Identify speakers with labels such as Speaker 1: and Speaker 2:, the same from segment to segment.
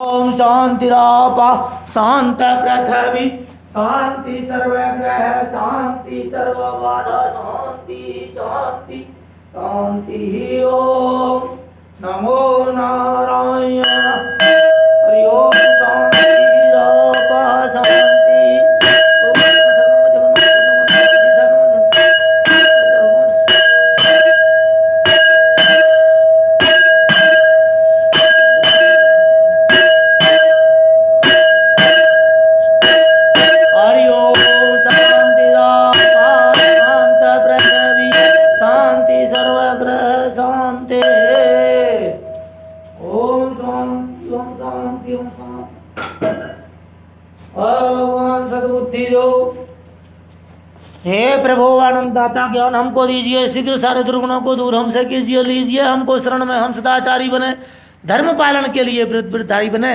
Speaker 1: ओम शांतिरापा शांत पृथ्वी शांति सर्वग्रह शांति सर्वबाधा शांति शांति शांति ओम नमो नारायण हरि ओम शांतिरापा शांति हे प्रभु आनंद दाता ज्ञान हमको दीजिए, शीघ्र सारे दुर्गुणों को दूर हमसे कीजिए, लीजिए हमको शरण में, हम सदाचारी बने, धर्म पालन के लिए वृद्धधारी बने।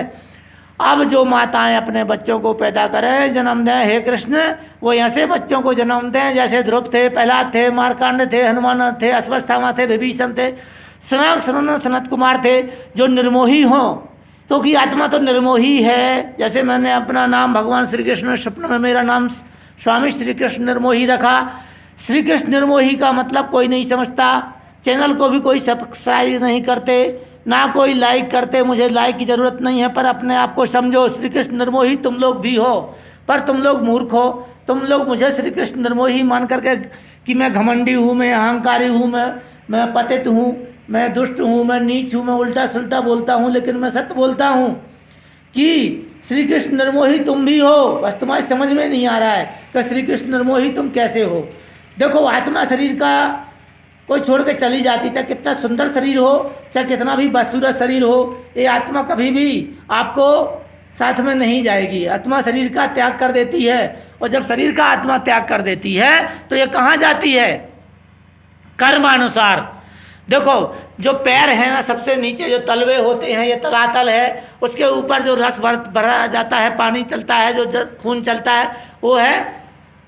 Speaker 1: अब जो माताएं अपने बच्चों को पैदा करें, जन्म दें, हे कृष्ण वो ऐसे बच्चों को जन्म दें जैसे ध्रुव थे, प्रहलाद थे, मार्कांड थे, हनुमान थे, अश्वत्थामा थे, विभीषण थे, सनत कुमार थे, जो निर्मोही हों, क्योंकि आत्मा तो निर्मोही है। जैसे मैंने अपना नाम भगवान श्री कृष्ण, स्वप्न में मेरा नाम स्वामी श्री कृष्ण निर्मोही रखा। श्री कृष्ण निर्मोही का मतलब कोई नहीं समझता, चैनल को भी कोई सब्सक्राइब नहीं करते, ना कोई लाइक करते, मुझे लाइक की ज़रूरत नहीं है, पर अपने आप को समझो श्री कृष्ण निर्मोही तुम लोग भी हो, पर तुम लोग मूर्ख हो। तुम लोग मुझे श्री कृष्ण निर्मोही मान करके कि मैं घमंडी हूँ, मैं अहंकारी हूँ, मैं पतित हूँ, मैं दुष्ट हूँ, मैं नीच हूँ, मैं उल्टा सुल्टा बोलता हूँ, लेकिन मैं सत्य बोलता हूँ कि श्री कृष्ण निर्मोही तुम भी हो। बस तुम्हारी समझ में नहीं आ रहा है कि श्री कृष्ण निर्मोही तुम कैसे हो। देखो आत्मा शरीर का कोई छोड़ के चली जाती, चाहे कितना सुंदर शरीर हो, चाहे कितना भी बदसूरत शरीर हो, ये आत्मा कभी भी आपको साथ में नहीं जाएगी। आत्मा शरीर का त्याग कर देती है, और जब शरीर का आत्मा त्याग कर देती है तो ये कहाँ जाती है? कर्मानुसार। देखो जो पैर है ना, सबसे नीचे जो तलवे होते हैं, ये तलातल है, उसके ऊपर जो रस भरा जाता है, पानी चलता है, जो खून चलता है, वो है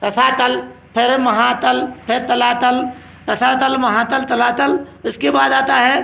Speaker 1: रसातल, फिर महातल, फिर तलातल, रसातल, महातल, तलातल। इसके बाद आता है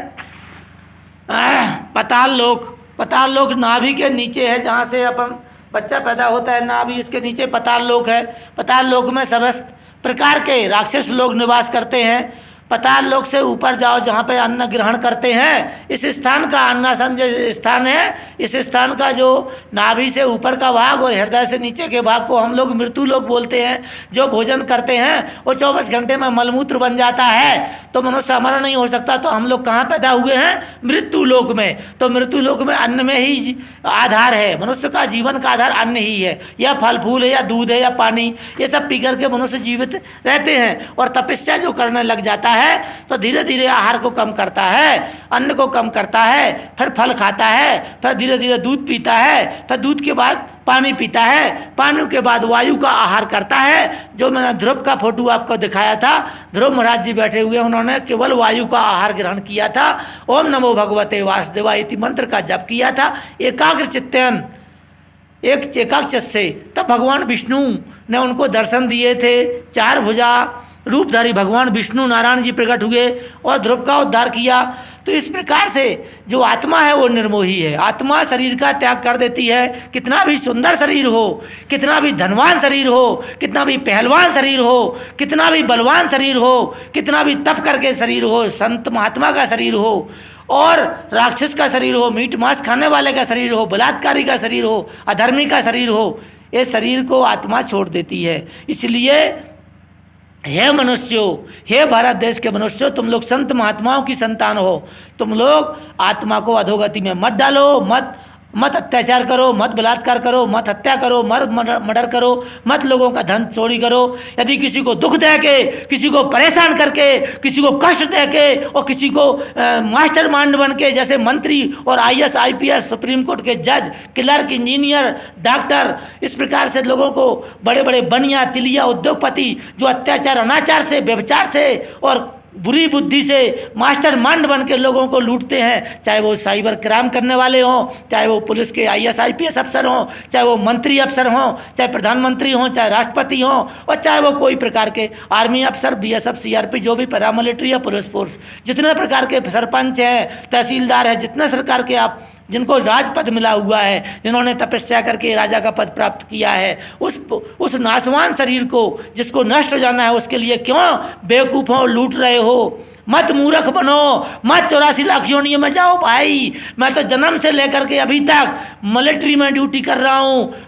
Speaker 1: पताल लोक। पताल लोक नाभि के नीचे है, जहाँ से अपन बच्चा पैदा होता है, नाभि इसके नीचे पताल लोक है। पताल लोक में समस्त प्रकार के राक्षस लोग निवास करते हैं। पताल लोक से ऊपर जाओ, जहाँ पे अन्न ग्रहण करते हैं, इस स्थान का अन्नासन जो स्थान है, इस स्थान का जो नाभि से ऊपर का भाग और हृदय से नीचे के भाग को हम लोग मृत्यु लोक बोलते हैं। जो भोजन करते हैं वो 24 घंटे में मलमूत्र बन जाता है, तो मनुष्य हमारा नहीं हो सकता। तो हम लोग कहाँ पैदा हुए हैं? मृत्यु लोक में। तो मृत्यु लोक में अन्न में ही आधार है, मनुष्य का जीवन का आधार अन्न ही है, या फल फूल है, या दूध है, या पानी, ये सब पी करके मनुष्य जीवित रहते हैं। और तपस्या जो करने लग जाता है तो धीरे धीरे आहार को कम करता है, अन्न को कम करता है, फिर फल खाता है, फिर धीरे धीरे दूध पीता है, फिर दूध के बाद पानी पीता है, पानी के बाद वायु का आहार करता है। जो मैंने ध्रुव का फोटो आपको दिखाया था, ध्रुव महाराज जी बैठे हुए, उन्होंने केवल वायु का आहार ग्रहण किया था। ओम नमो भगवते वासुदेवाय इति मंत्र का जप किया था एकाग्र चित्तन, एक एकाग्र चित्त से। तब भगवान विष्णु ने उनको दर्शन दिए थे। 4 भुजा रूपधारी भगवान विष्णु नारायण जी प्रकट हुए और ध्रुव का उद्धार किया। तो इस प्रकार से जो आत्मा है वो निर्मोही है। आत्मा शरीर का त्याग कर देती है। कितना भी सुंदर शरीर हो, कितना भी धनवान शरीर हो, कितना भी पहलवान शरीर हो, कितना भी बलवान शरीर हो, कितना भी तप करके शरीर हो, संत महात्मा का शरीर हो और राक्षस का शरीर हो, मीट मांस खाने वाले का शरीर हो, बलात्कारी का शरीर हो, अधर्मी का शरीर हो, ये शरीर को आत्मा छोड़ देती है। इसलिए हे मनुष्यों, हे भारत देश के मनुष्यों, तुम लोग संत महात्माओं की संतान हो। तुम लोग आत्मा को अधोगति में मत डालो, मत अत्याचार करो, मत बलात्कार करो, मत हत्या करो, मर्डर करो, मत लोगों का धन चोरी करो। यदि किसी को दुख दे के, किसी को परेशान करके, किसी को कष्ट दे के और किसी को मास्टर माइंड बन के, जैसे मंत्री और IAS IPS सुप्रीम कोर्ट के जज, क्लर्क, इंजीनियर, डॉक्टर, इस प्रकार से लोगों को बड़े बड़े बनिया तिलिया उद्योगपति जो अत्याचार अनाचार से, व्यभिचार से और बुरी बुद्धि से मास्टर माइंड बन के लोगों को लूटते हैं, चाहे वो साइबर क्राइम करने वाले हों, चाहे वो पुलिस के IAS IPS अफसर हों, चाहे वो मंत्री अफसर हों, चाहे प्रधानमंत्री हों, चाहे राष्ट्रपति हों, और चाहे वो कोई प्रकार के आर्मी अफसर, BSF CRP, जो भी पैरामिलिट्री या पुलिस फोर्स, जितने प्रकार के सरपंच हैं, तहसीलदार हैं, जितने सरकार के आप जिनको राजपद मिला हुआ है, जिन्होंने तपस्या करके राजा का पद प्राप्त किया है, उस नाशवान शरीर को जिसको नष्ट हो जाना है, उसके लिए क्यों बेवकूफ़ों लूट रहे हो? मत मूर्ख बनो, मत 84 लाख योनियों में जाओ भाई। मैं तो जन्म से लेकर के अभी तक मिलिट्री में ड्यूटी कर रहा हूँ,